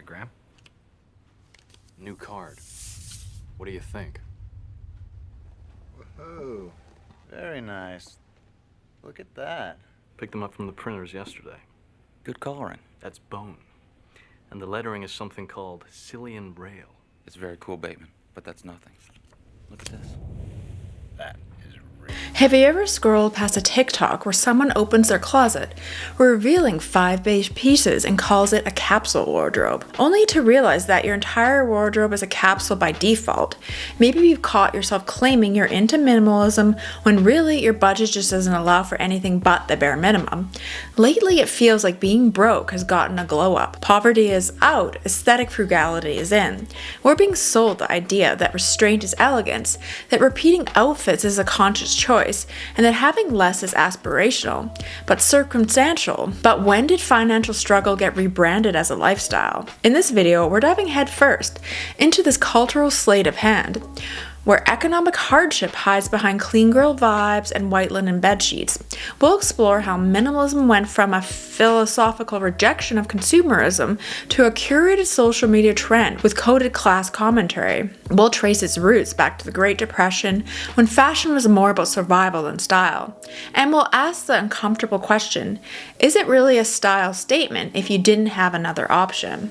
Graham. New card. What do you think? Whoa, very nice. Look at that. Picked them up from the printers yesterday. Good coloring. That's bone. And the lettering is something called Cillian Rail. It's very cool, Bateman, but that's nothing. Look at this. That is real. Have you ever scrolled past a TikTok where someone opens their closet, revealing 5 beige pieces and calls it a capsule wardrobe, only to realize that your entire wardrobe is a capsule by default? Maybe you've caught yourself claiming you're into minimalism when really your budget just doesn't allow for anything but the bare minimum. Lately, it feels like being broke has gotten a glow up. Poverty is out, aesthetic frugality is in. We're being sold the idea that restraint is elegance, that repeating outfits is a conscious choice, and that having less is aspirational, but circumstantial. But when did financial struggle get rebranded as a lifestyle? In this video, we're diving headfirst into this cultural sleight of hand, where economic hardship hides behind clean girl vibes and white linen bedsheets. We'll explore how minimalism went from a philosophical rejection of consumerism to a curated social media trend with coded class commentary. We'll trace its roots back to the Great Depression, when fashion was more about survival than style. And we'll ask the uncomfortable question, is it really a style statement if you didn't have another option?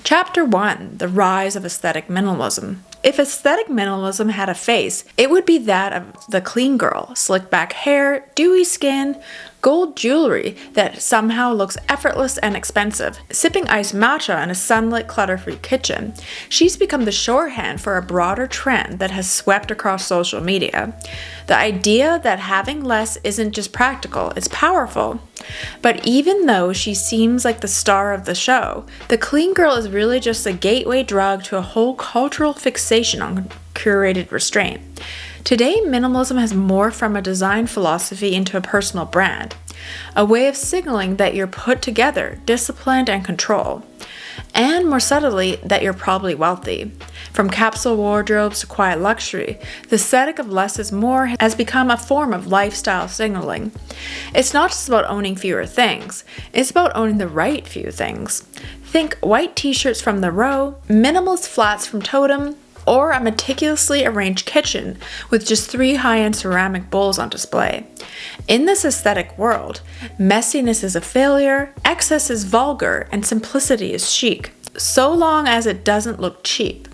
Chapter 1. The Rise of Aesthetic Minimalism. If aesthetic minimalism had a face, it would be that of the clean girl, slick back hair, dewy skin, gold jewelry that somehow looks effortless and expensive, sipping iced matcha in a sunlit, clutter-free kitchen. She's become the shorthand for a broader trend that has swept across social media. The idea that having less isn't just practical, it's powerful. But even though she seems like the star of the show, the clean girl is really just a gateway drug to a whole cultural fixation on curated restraint. Today, minimalism has morphed from a design philosophy into a personal brand, a way of signaling that you're put together, disciplined, and control, and more subtly, that you're probably wealthy. From capsule wardrobes to quiet luxury, the aesthetic of less is more has become a form of lifestyle signaling. It's not just about owning fewer things, it's about owning the right few things. Think white t-shirts from The Row, minimalist flats from Totem, or a meticulously arranged kitchen with just 3 high-end ceramic bowls on display. In this aesthetic world, messiness is a failure, excess is vulgar, and simplicity is chic, so long as it doesn't look cheap.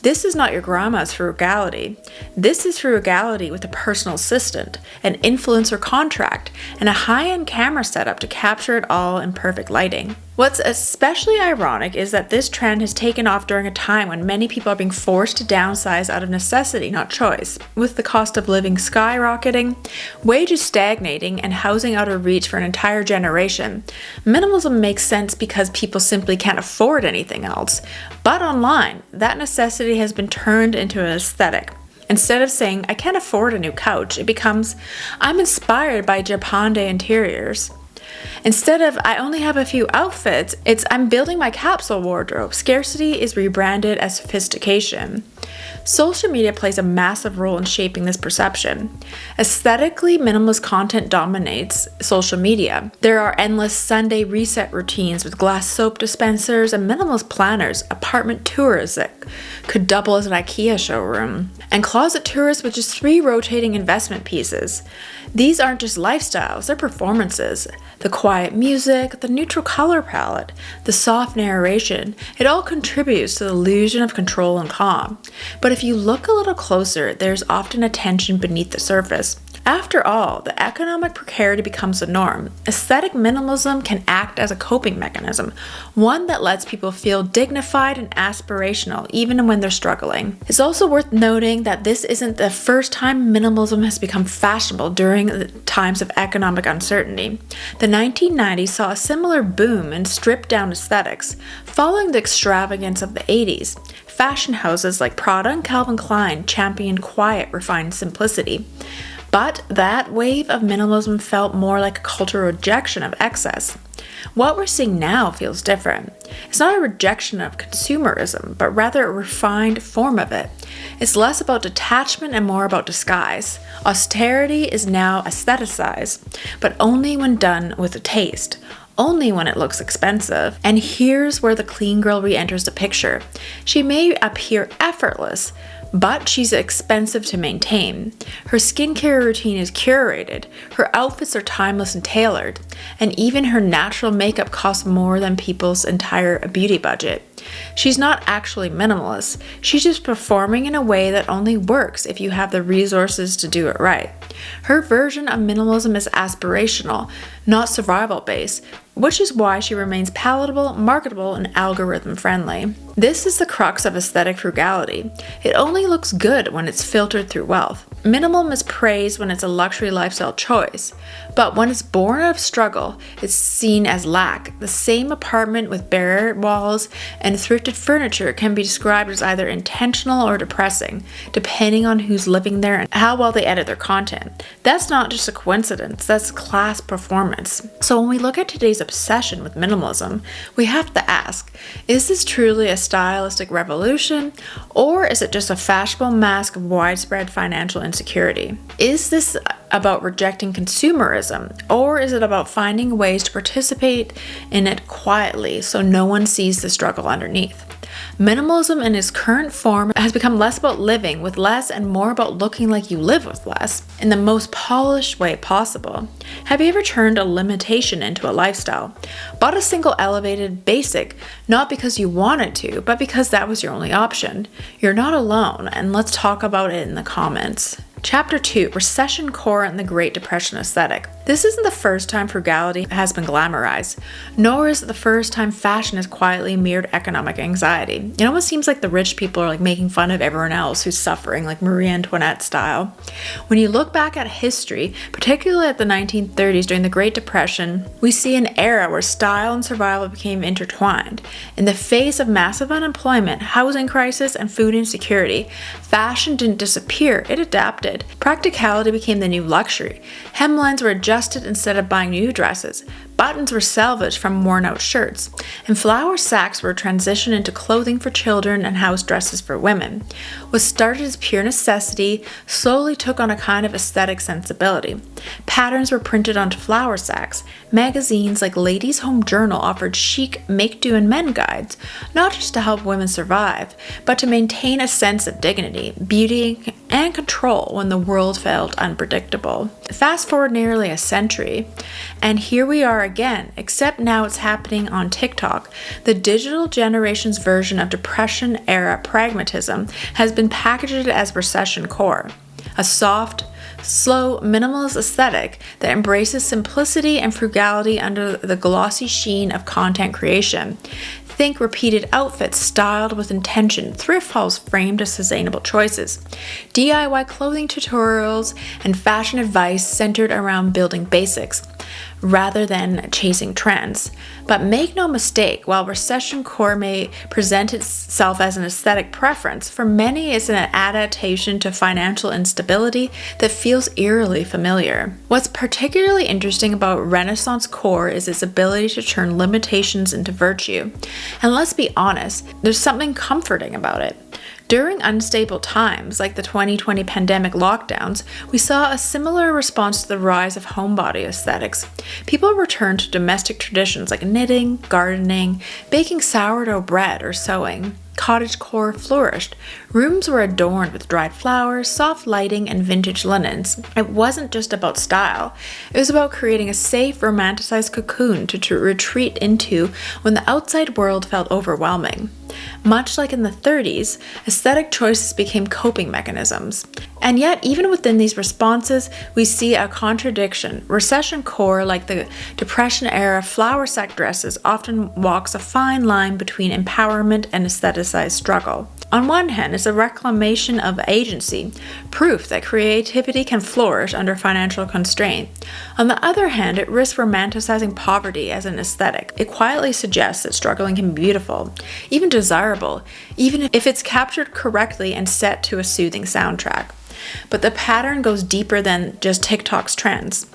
This is not your grandma's frugality. This is frugality with a personal assistant, an influencer contract, and a high-end camera setup to capture it all in perfect lighting. What's especially ironic is that this trend has taken off during a time when many people are being forced to downsize out of necessity, not choice. With the cost of living skyrocketing, wages stagnating, and housing out of reach for an entire generation, minimalism makes sense because people simply can't afford anything else. But online, that necessity has been turned into an aesthetic. Instead of saying, I can't afford a new couch, it becomes, I'm inspired by Japande interiors. Instead of, I only have a few outfits, it's, I'm building my capsule wardrobe. Scarcity is rebranded as sophistication. Social media plays a massive role in shaping this perception. Aesthetically minimalist content dominates social media. There are endless Sunday reset routines with glass soap dispensers and minimalist planners, apartment tours that could double as an IKEA showroom, and closet tours with just 3 rotating investment pieces. These aren't just lifestyles, they're performances. The quiet music, the neutral color palette, the soft narration, it all contributes to the illusion of control and calm. But if you look a little closer, there's often a tension beneath the surface. After all, the economic precarity becomes the norm. Aesthetic minimalism can act as a coping mechanism, one that lets people feel dignified and aspirational even when they're struggling. It's also worth noting that this isn't the first time minimalism has become fashionable during the times of economic uncertainty. The 1990s saw a similar boom in stripped-down aesthetics, following the extravagance of the 80s. Fashion houses like Prada and Calvin Klein championed quiet, refined simplicity. But that wave of minimalism felt more like a cultural rejection of excess. What we're seeing now feels different. It's not a rejection of consumerism, but rather a refined form of it. It's less about detachment and more about disguise. Austerity is now aestheticized, but only when done with a taste. Only when it looks expensive. And here's where the clean girl re-enters the picture. She may appear effortless, but she's expensive to maintain. Her skincare routine is curated, her outfits are timeless and tailored, and even her natural makeup costs more than people's entire beauty budget. She's not actually minimalist, she's just performing in a way that only works if you have the resources to do it right. Her version of minimalism is aspirational, not survival based, which is why she remains palatable, marketable, and algorithm friendly. This is the crux of aesthetic frugality. It only looks good when it's filtered through wealth. Minimalism is praised when it's a luxury lifestyle choice, but when it's born out of struggle, it's seen as lack. The same apartment with bare walls and thrifted furniture can be described as either intentional or depressing, depending on who's living there and how well they edit their content. That's not just a coincidence, that's class performance. So when we look at today's obsession with minimalism, we have to ask, is this truly a stylistic revolution, or is it just a fashionable mask of widespread financial insecurity? Is this about rejecting consumerism, or is it about finding ways to participate in it quietly so no one sees the struggle underneath? Minimalism in its current form has become less about living with less and more about looking like you live with less in the most polished way possible. Have you ever turned a limitation into a lifestyle? Bought a single elevated basic, not because you wanted to, but because that was your only option? You're not alone, and let's talk about it in the comments. Chapter 2, Recession Core and the Great Depression Aesthetic. This isn't the first time frugality has been glamorized, nor is it the first time fashion has quietly mirrored economic anxiety. It almost seems like the rich people are making fun of everyone else who's suffering, like Marie Antoinette style. When you look back at history, particularly at the 1930s during the Great Depression, we see an era where style and survival became intertwined. In the face of massive unemployment, housing crisis, and food insecurity, fashion didn't disappear, it adapted. Practicality became the new luxury. Hemlines were adjusted instead of buying new dresses. Buttons were salvaged from worn-out shirts, and flour sacks were transitioned into clothing for children and house dresses for women. What started as pure necessity slowly took on a kind of aesthetic sensibility. Patterns were printed onto flour sacks. Magazines like Ladies' Home Journal offered chic make-do and men guides, not just to help women survive, but to maintain a sense of dignity, beauty, and control when the world felt unpredictable. Fast forward nearly a century, and here we are again, except now it's happening on TikTok. The digital generation's version of Depression-era pragmatism has been packaged as Recession Core, a soft, slow, minimalist aesthetic that embraces simplicity and frugality under the glossy sheen of content creation. Think repeated outfits styled with intention, thrift hauls framed as sustainable choices, DIY clothing tutorials, and fashion advice centered around building basics rather than chasing trends. But make no mistake, while Recession Core may present itself as an aesthetic preference, for many it's an adaptation to financial instability that feels eerily familiar. What's particularly interesting about Renaissance Core is its ability to turn limitations into virtue. And let's be honest, there's something comforting about it. During unstable times, like the 2020 pandemic lockdowns, we saw a similar response to the rise of homebody aesthetics. People returned to domestic traditions like knitting, gardening, baking sourdough bread, or sewing. Cottagecore flourished. Rooms were adorned with dried flowers, soft lighting, and vintage linens. It wasn't just about style. It was about creating a safe, romanticized cocoon to retreat into when the outside world felt overwhelming. Much like in the 30s, aesthetic choices became coping mechanisms. And yet, even within these responses, we see a contradiction. Recession Core, like the Depression-era flour sack dresses, often walks a fine line between empowerment and aestheticized struggle. On one hand, it's a reclamation of agency, proof that creativity can flourish under financial constraint. On the other hand, it risks romanticizing poverty as an aesthetic. It quietly suggests that struggling can be beautiful, even desirable, even if it's captured correctly and set to a soothing soundtrack. but the pattern goes deeper than just TikTok's trends.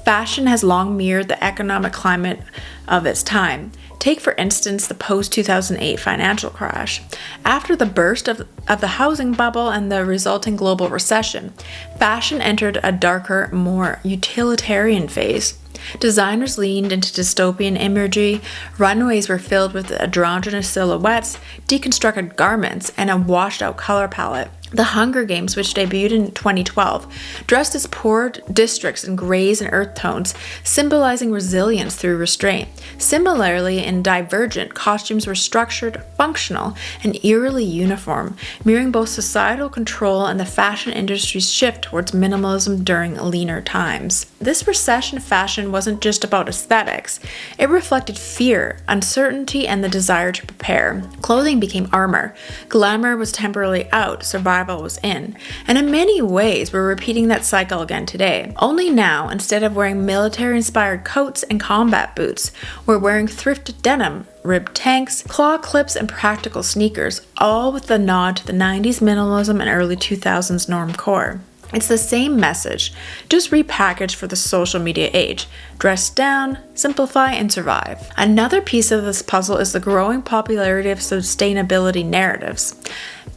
Fashion has long mirrored the economic climate of its time. Take, for instance, the post-2008 financial crash. After the burst of the housing bubble and the resulting global recession, fashion entered a darker, more utilitarian phase. Designers leaned into dystopian imagery, runways were filled with androgynous silhouettes, deconstructed garments, and a washed-out color palette. The Hunger Games, which debuted in 2012, dressed as poor districts in grays and earth tones, symbolizing resilience through restraint. Similarly, in Divergent, costumes were structured, functional, and eerily uniform, mirroring both societal control and the fashion industry's shift towards minimalism during leaner times. This recession fashion wasn't just about aesthetics. It reflected fear, uncertainty, and the desire to prepare. Clothing became armor. Glamour was temporarily out, survival was in. And in many ways, we're repeating that cycle again today. Only now, instead of wearing military-inspired coats and combat boots, we're wearing thrifted denim, ribbed tanks, claw clips, and practical sneakers, all with a nod to the 90s minimalism and early 2000s normcore. It's the same message, just repackaged for the social media age. Dress down, simplify, and survive. Another piece of this puzzle is the growing popularity of sustainability narratives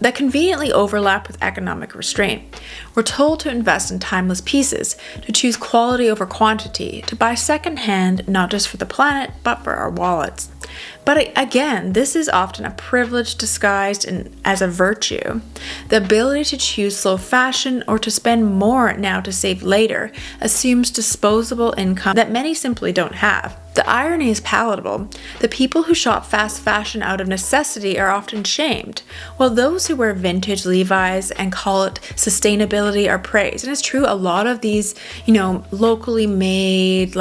that conveniently overlap with economic restraint. We're told to invest in timeless pieces, to choose quality over quantity, to buy secondhand not just for the planet, but for our wallets. But again, this is often a privilege disguised as a virtue. The ability to choose slow fashion or to spend more now to save later assumes disposable income that many simply don't have. The irony is palatable. The people who shop fast fashion out of necessity are often shamed, while those who wear vintage Levi's and call it sustainability are praised. And it's true, a lot of these, locally made,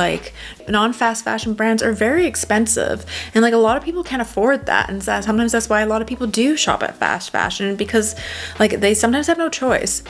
non-fast fashion brands are very expensive. And a lot of people can't afford that. And sometimes that's why a lot of people do shop at fast fashion, because they sometimes have no choice.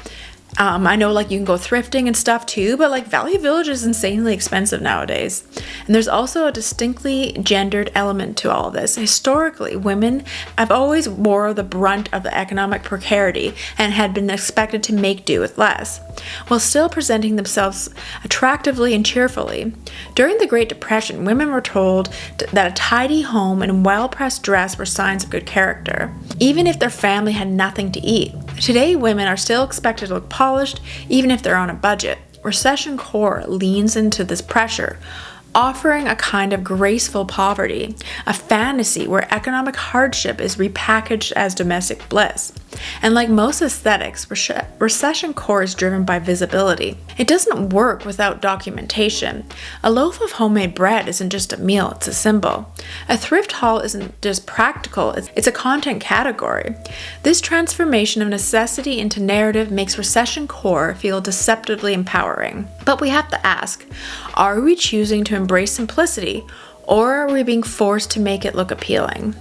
I know you can go thrifting and stuff too, but Value Village is insanely expensive nowadays. And there's also a distinctly gendered element to all of this. Historically, women have always bore the brunt of the economic precarity and had been expected to make do with less, while still presenting themselves attractively and cheerfully. During the Great Depression, women were told that a tidy home and well-pressed dress were signs of good character, even if their family had nothing to eat. Today, women are still expected to look polished, even if they're on a budget. Recession core leans into this pressure, offering a kind of graceful poverty, a fantasy where economic hardship is repackaged as domestic bliss. And like most aesthetics, recession core is driven by visibility. It doesn't work without documentation. A loaf of homemade bread isn't just a meal, it's a symbol. A thrift haul isn't just practical, it's a content category. This transformation of necessity into narrative makes recession core feel deceptively empowering. But we have to ask, are we choosing to embrace simplicity, or are we being forced to make it look appealing?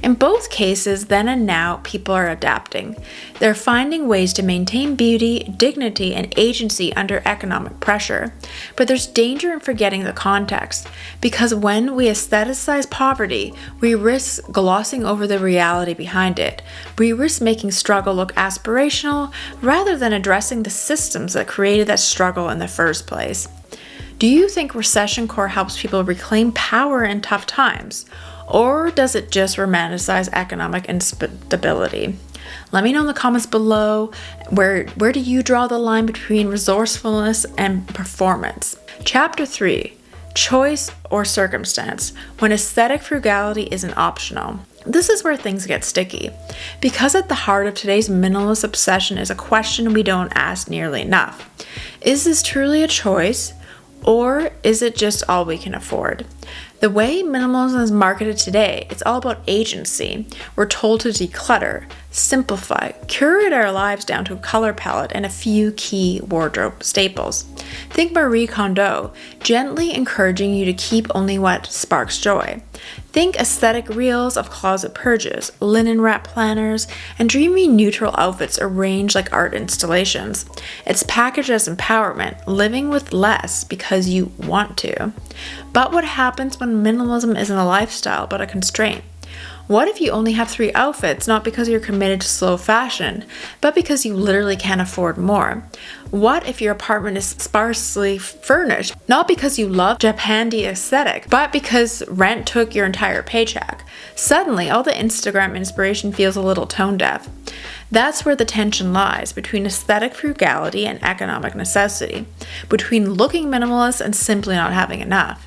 In both cases, then and now, people are adapting. They're finding ways to maintain beauty, dignity, and agency under economic pressure. But there's danger in forgetting the context, because when we aestheticize poverty, we risk glossing over the reality behind it. We risk making struggle look aspirational rather than addressing the systems that created that struggle in the first place. Do you think recession core helps people reclaim power in tough times? Or does it just romanticize economic instability? Let me know in the comments below, where do you draw the line between resourcefulness and performance? Chapter 3, Choice or Circumstance, when aesthetic frugality isn't optional. This is where things get sticky, because at the heart of today's minimalist obsession is a question we don't ask nearly enough. Is this truly a choice, or is it just all we can afford? The way minimalism is marketed today, it's all about agency. We're told to declutter, simplify, curate our lives down to a color palette and a few key wardrobe staples. Think Marie Kondo, gently encouraging you to keep only what sparks joy. Think aesthetic reels of closet purges, linen wrap planners, and dreamy neutral outfits arranged like art installations. It's packaged as empowerment, living with less because you want to. But what happens when minimalism isn't a lifestyle but a constraint? What if you only have 3 outfits, not because you're committed to slow fashion, but because you literally can't afford more? What if your apartment is sparsely furnished, not because you love Japandi aesthetic, but because rent took your entire paycheck? Suddenly, all the Instagram inspiration feels a little tone deaf. That's where the tension lies between aesthetic frugality and economic necessity, between looking minimalist and simply not having enough.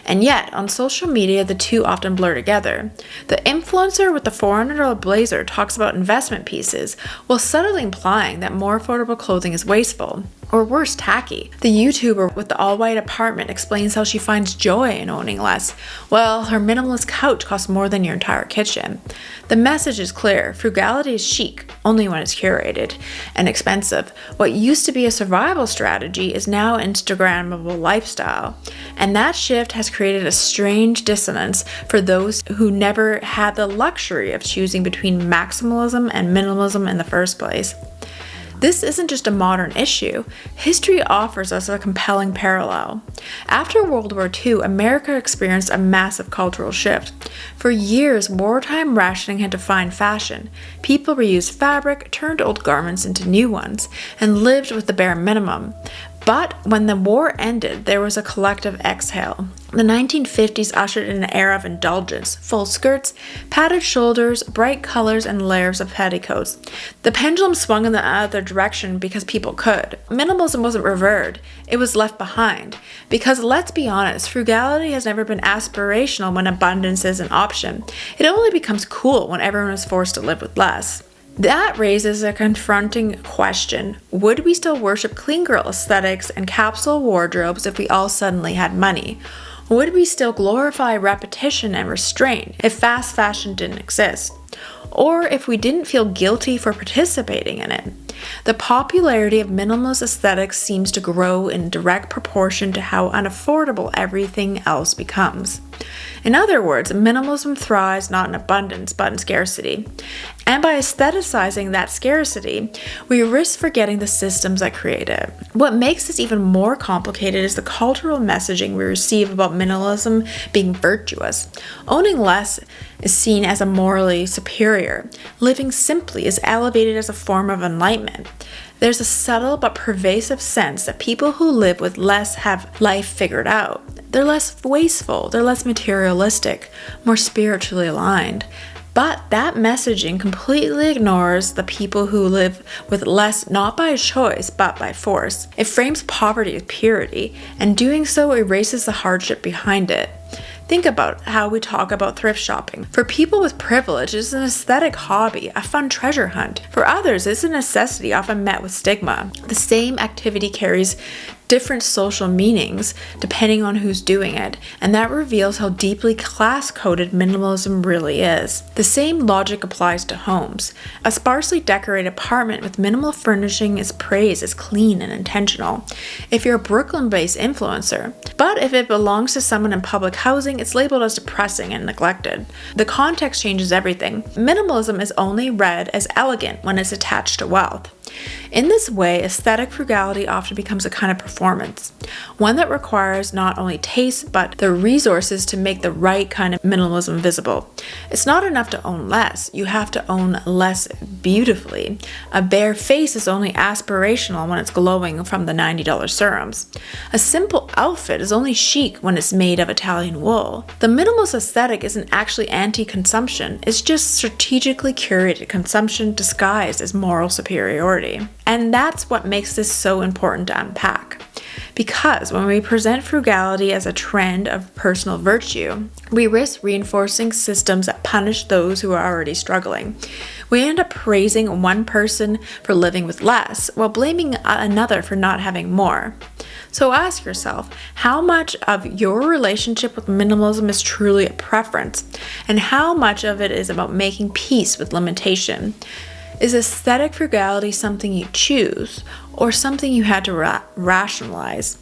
And yet, on social media, the two often blur together. The influencer with the $400 blazer talks about investment pieces, while subtly implying that more affordable clothing is wasteful, or worse, tacky. The YouTuber with the all-white apartment explains how she finds joy in owning less. Well, her minimalist couch costs more than your entire kitchen. The message is clear. Frugality is chic, only when it's curated and expensive. What used to be a survival strategy is now an Instagrammable lifestyle. And that shift has created a strange dissonance for those who never had the luxury of choosing between maximalism and minimalism in the first place. This isn't just a modern issue. History offers us a compelling parallel. After World War II, America experienced a massive cultural shift. For years, wartime rationing had defined fashion. People reused fabric, turned old garments into new ones, and lived with the bare minimum. But when the war ended, there was a collective exhale. The 1950s ushered in an era of indulgence, full skirts, padded shoulders, bright colors, and layers of petticoats. The pendulum swung in the other direction because people could. Minimalism wasn't revered, it was left behind. Because let's be honest, frugality has never been aspirational when abundance is an option. It only becomes cool when everyone is forced to live with less. That raises a confronting question. Would we still worship clean girl aesthetics and capsule wardrobes if we all suddenly had money? Would we still glorify repetition and restraint if fast fashion didn't exist? Or if we didn't feel guilty for participating in it? The popularity of minimalist aesthetics seems to grow in direct proportion to how unaffordable everything else becomes. In other words, minimalism thrives not in abundance but in scarcity. And by aestheticizing that scarcity, we risk forgetting the systems that create it. What makes this even more complicated is the cultural messaging we receive about minimalism being virtuous. Owning less is seen as a morally superior. Living simply is elevated as a form of enlightenment. There's a subtle but pervasive sense that people who live with less have life figured out. They're less wasteful, they're less materialistic, more spiritually aligned. But that messaging completely ignores the people who live with less not by choice but by force. It frames poverty as purity, and doing so erases the hardship behind it. Think about how we talk about thrift shopping. For people with privilege, it's an aesthetic hobby, a fun treasure hunt. For others, it's a necessity often met with stigma. The same activity carries different social meanings depending on who's doing it, and that reveals how deeply class-coded minimalism really is. The same logic applies to homes. A sparsely decorated apartment with minimal furnishing is praised as clean and intentional if you're a Brooklyn-based influencer. But if it belongs to someone in public housing, it's labeled as depressing and neglected. The context changes everything. Minimalism is only read as elegant when it's attached to wealth. In this way, aesthetic frugality often becomes a kind of performance, one that requires not only taste but the resources to make the right kind of minimalism visible. It's not enough to own less, you have to own less beautifully. A bare face is only aspirational when it's glowing from the $90 serums. A simple outfit is only chic when it's made of Italian wool. The minimalist aesthetic isn't actually anti-consumption, it's just strategically curated consumption disguised as moral superiority. And that's what makes this so important to unpack. Because when we present frugality as a trend of personal virtue, we risk reinforcing systems that punish those who are already struggling. We end up praising one person for living with less, while blaming another for not having more. So ask yourself, how much of your relationship with minimalism is truly a preference, and how much of it is about making peace with limitation? Is aesthetic frugality something you choose, or something you had to rationalize?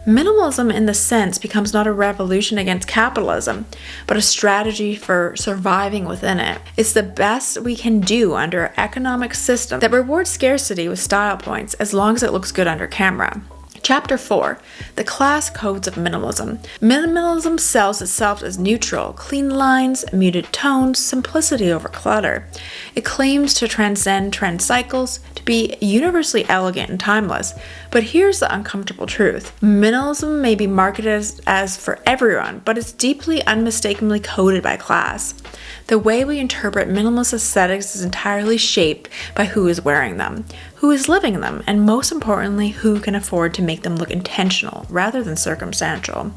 Minimalism in this sense becomes not a revolution against capitalism, but a strategy for surviving within it. It's the best we can do under an economic system that rewards scarcity with style points as long as it looks good under camera. Chapter 4. The Class Codes of Minimalism. Minimalism sells itself as neutral, clean lines, muted tones, simplicity over clutter. It claims to transcend trend cycles, to be universally elegant and timeless. But here's the uncomfortable truth. Minimalism may be marketed as for everyone, but it's deeply, unmistakably coded by class. The way we interpret minimalist aesthetics is entirely shaped by who is wearing them, who is living them, and most importantly, who can afford to make them look intentional rather than circumstantial.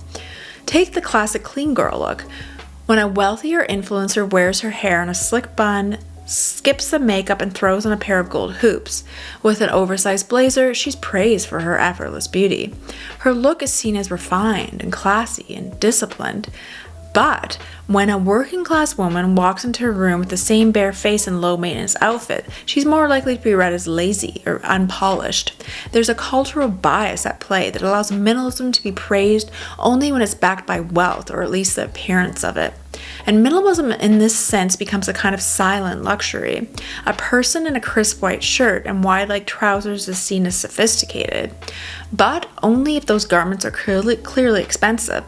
Take the classic clean girl look. When a wealthier influencer wears her hair in a slick bun, skips the makeup, and throws on a pair of gold hoops. With an oversized blazer, she's praised for her effortless beauty. Her look is seen as refined and classy and disciplined. But when a working class woman walks into a room with the same bare face and low maintenance outfit, she's more likely to be read as lazy or unpolished. There's a cultural bias at play that allows minimalism to be praised only when it's backed by wealth, or at least the appearance of it. And minimalism in this sense becomes a kind of silent luxury. A person in a crisp white shirt and wide-leg trousers is seen as sophisticated, but only if those garments are clearly expensive,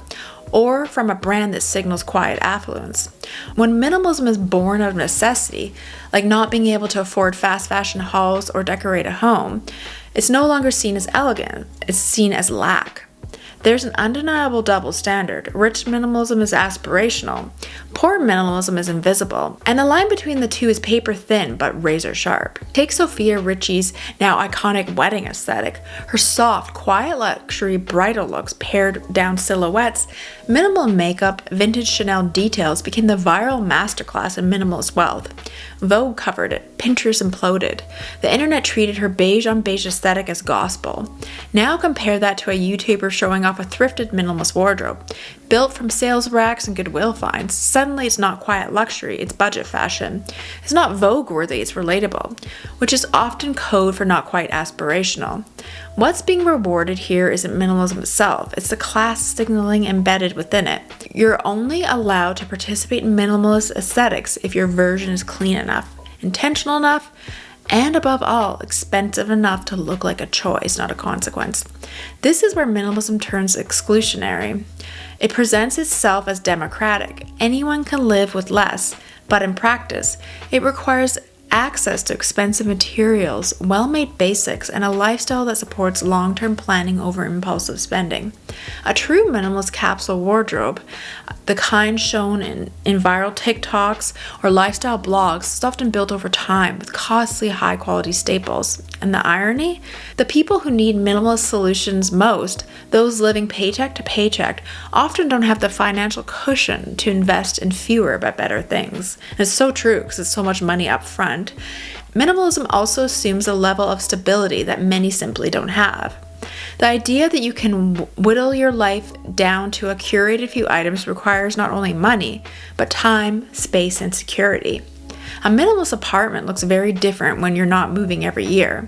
or from a brand that signals quiet affluence. When minimalism is born out of necessity, like not being able to afford fast fashion hauls or decorate a home, it's no longer seen as elegant, it's seen as lack. There's an undeniable double standard. Rich minimalism is aspirational. Poor minimalism is invisible. And the line between the two is paper thin but razor sharp. Take Sophia Richie's now iconic wedding aesthetic. Her soft, quiet luxury bridal looks, pared down silhouettes, minimal makeup, vintage Chanel details became the viral masterclass in minimalist wealth. Vogue covered it. Pinterest imploded. The internet treated her beige on beige aesthetic as gospel. Now compare that to a YouTuber showing off a thrifted minimalist wardrobe, built from sales racks and Goodwill finds. Suddenly it's not quiet luxury, it's budget fashion. It's not Vogue worthy, it's relatable, which is often code for not quite aspirational. What's being rewarded here isn't minimalism itself, it's the class signaling embedded within it. You're only allowed to participate in minimalist aesthetics if your version is clean enough, intentional enough, and above all, expensive enough to look like a choice, not a consequence. This is where minimalism turns exclusionary. It presents itself as democratic. Anyone can live with less, but in practice, it requires access to expensive materials, well-made basics, and a lifestyle that supports long-term planning over impulsive spending. A true minimalist capsule wardrobe, the kind shown in viral TikToks or lifestyle blogs, is often built over time with costly, high-quality staples. And the irony? The people who need minimalist solutions most, those living paycheck to paycheck, often don't have the financial cushion to invest in fewer but better things. And it's so true because it's so much money up front. Minimalism also assumes a level of stability that many simply don't have. The idea that you can whittle your life down to a curated few items requires not only money, but time, space, and security. A minimalist apartment looks very different when you're not moving every year,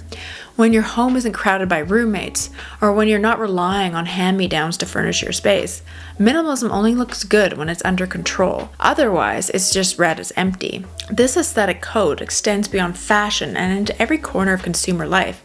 when your home isn't crowded by roommates, or when you're not relying on hand-me-downs to furnish your space. Minimalism only looks good when it's under control. Otherwise, it's just read as empty. This aesthetic code extends beyond fashion and into every corner of consumer life.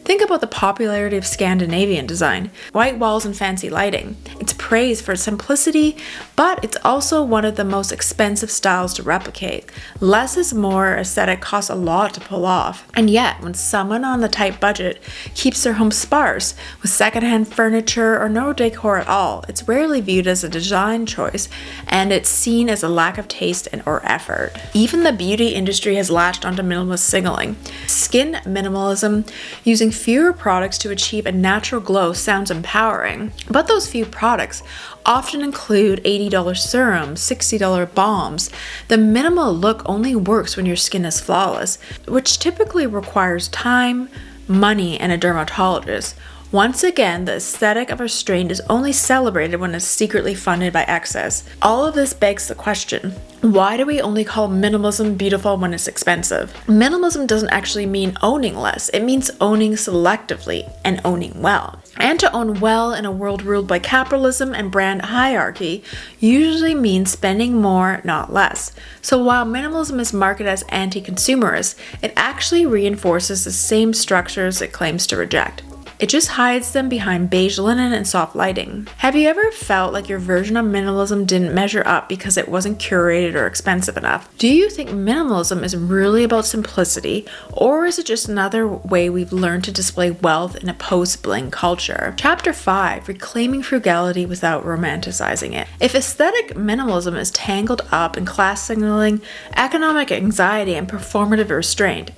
Think about the popularity of Scandinavian design, white walls and fancy lighting. It's praised for its simplicity, but it's also one of the most expensive styles to replicate. Less is more aesthetic costs a lot to pull off. And yet, when someone on the tight budget keeps their home sparse, with secondhand furniture or no decor at all, it's rarely viewed as a design choice, and it's seen as a lack of taste or effort. Even the beauty industry has latched onto minimalist signaling. Skin minimalism, using fewer products to achieve a natural glow, sounds empowering, but those few products often include $80 serums, $60 balms. The minimal look only works when your skin is flawless, which typically requires time, money, and a dermatologist. Once again, the aesthetic of restraint is only celebrated when it's secretly funded by excess. All of this begs the question, why do we only call minimalism beautiful when it's expensive? Minimalism doesn't actually mean owning less, it means owning selectively and owning well. And to own well in a world ruled by capitalism and brand hierarchy usually means spending more, not less. So while minimalism is marketed as anti-consumerist, it actually reinforces the same structures it claims to reject. It just hides them behind beige linen and soft lighting. Have you ever felt like your version of minimalism didn't measure up because it wasn't curated or expensive enough? Do you think minimalism is really about simplicity, or is it just another way we've learned to display wealth in a post-bling culture? Chapter 5, Reclaiming Frugality Without Romanticizing It. If aesthetic minimalism is tangled up in class signaling, economic anxiety, and performative restraint,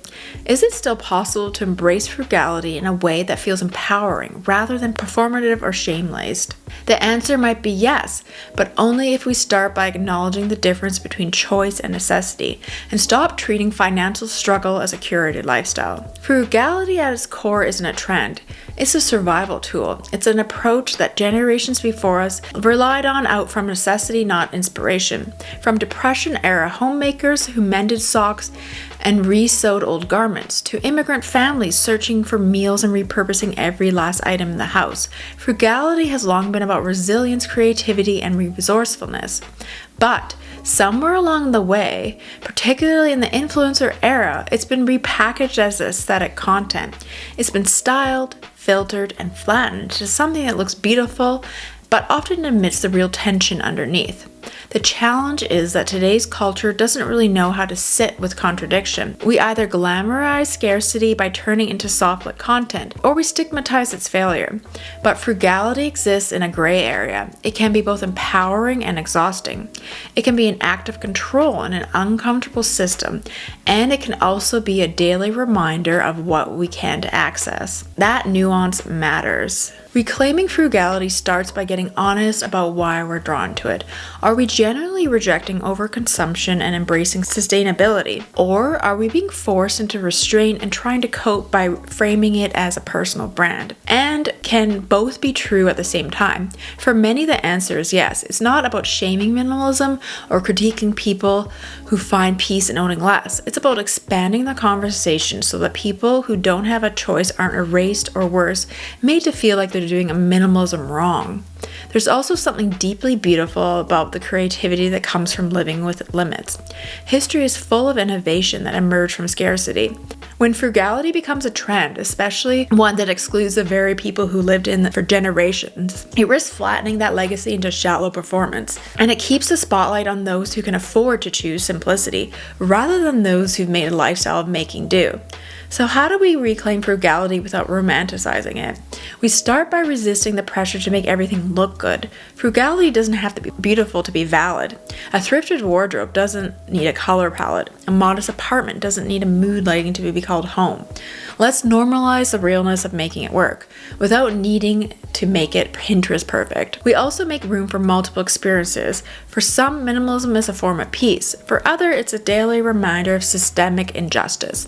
is it still possible to embrace frugality in a way that feels empowering rather than performative or shame-laced? The answer might be yes, but only if we start by acknowledging the difference between choice and necessity and stop treating financial struggle as a curated lifestyle. Frugality at its core isn't a trend. It's a survival tool. It's an approach that generations before us relied on out from necessity, not inspiration. From Depression-era homemakers who mended socks and re-sewed old garments, to immigrant families searching for meals and repurposing every last item in the house, frugality has long been about resilience, creativity, and resourcefulness. But somewhere along the way, particularly in the influencer era, it's been repackaged as aesthetic content. It's been styled, filtered, and flattened into something that looks beautiful, but often admits the real tension underneath. The challenge is that today's culture doesn't really know how to sit with contradiction. We either glamorize scarcity by turning into soft-lit content, or we stigmatize its failure. But frugality exists in a gray area. It can be both empowering and exhausting. It can be an act of control in an uncomfortable system, and it can also be a daily reminder of what we can't access. That nuance matters. Reclaiming frugality starts by getting honest about why we're drawn to it. Are we generally rejecting overconsumption and embracing sustainability? Or are we being forced into restraint and trying to cope by framing it as a personal brand? And can both be true at the same time? For many, the answer is yes. It's not about shaming minimalism or critiquing people who find peace in owning less. It's about expanding the conversation so that people who don't have a choice aren't erased or worse, made to feel like they're doing a minimalism wrong. There's also something deeply beautiful about the creativity that comes from living with limits. History is full of innovation that emerged from scarcity. When frugality becomes a trend, especially one that excludes the very people who lived in it for generations, it risks flattening that legacy into shallow performance. And it keeps the spotlight on those who can afford to choose simplicity, rather than those who've made a lifestyle of making do. So how do we reclaim frugality without romanticizing it? We start by resisting the pressure to make everything look good. Frugality doesn't have to be beautiful to be valid. A thrifted wardrobe doesn't need a color palette. A modest apartment doesn't need a mood lighting to be called home. Let's normalize the realness of making it work, without needing to make it Pinterest perfect. We also make room for multiple experiences. For some, minimalism is a form of peace. For others, it's a daily reminder of systemic injustice.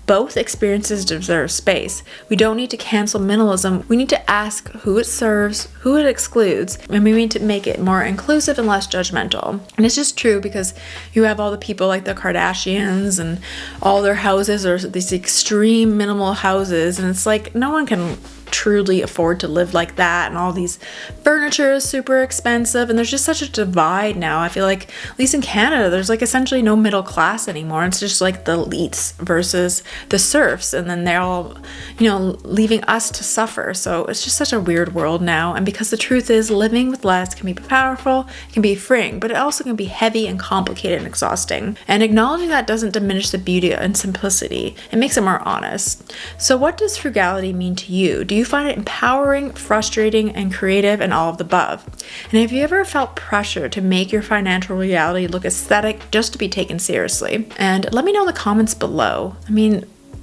Both experiences deserve space. We don't need to cancel minimalism. We need to ask who it serves, who it excludes, and we need to make it more inclusive and less judgmental. And it's just true because you have all the people like the Kardashians and all their houses are these extreme minimal houses, and it's like no one can truly afford to live like that, and all these furniture is super expensive, and there's just such a divide now. I feel like, at least in Canada, there's like essentially no middle class anymore. It's just like the elites versus the serfs, and then they're all, leaving us to suffer. So it's just such a weird world now, and because the truth is, living with less can be powerful, can be freeing, but it also can be heavy and complicated and exhausting. And acknowledging that doesn't diminish the beauty and simplicity. It makes it more honest. So what does frugality mean to you? Do you find it empowering, frustrating, and creative, and all of the above? And have you ever felt pressure to make your financial reality look aesthetic just to be taken seriously? And let me know in the comments below.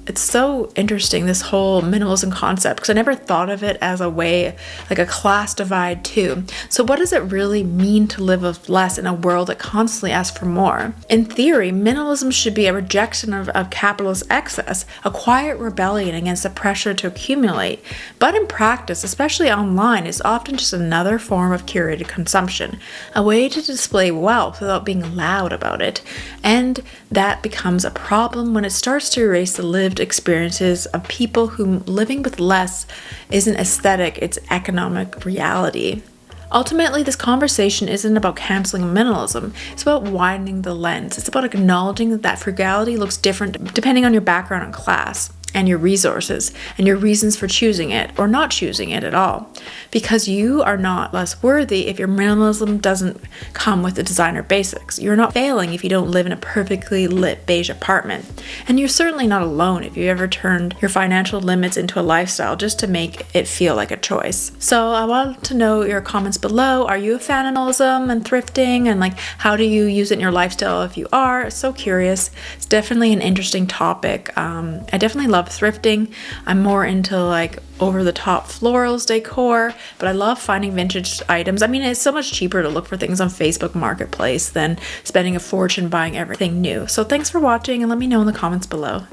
It's so interesting, this whole minimalism concept, because I never thought of it as a way, like a class divide too. So what does it really mean to live with less in a world that constantly asks for more? In theory, minimalism should be a rejection of capitalist excess, a quiet rebellion against the pressure to accumulate. But in practice, especially online, it's often just another form of curated consumption, a way to display wealth without being loud about it. And that becomes a problem when it starts to erase the lived experiences of people who living with less isn't aesthetic, it's economic reality. Ultimately, this conversation isn't about canceling minimalism. It's about widening the lens. It's about acknowledging that frugality looks different depending on your background and class. and your resources and your reasons for choosing it or not choosing it at all. Because you are not less worthy if your minimalism doesn't come with the designer basics. You're not failing if you don't live in a perfectly lit beige apartment. And you're certainly not alone if you ever turned your financial limits into a lifestyle just to make it feel like a choice. So I want to know your comments below. Are you a fan of minimalism and thrifting? And like, how do you use it in your lifestyle if you are? So curious. It's definitely an interesting topic. I definitely love thrifting. I'm more into like over the top florals decor, but I love finding vintage items. I mean, it's so much cheaper to look for things on Facebook Marketplace than spending a fortune buying everything new. So thanks for watching, and let me know in the comments below.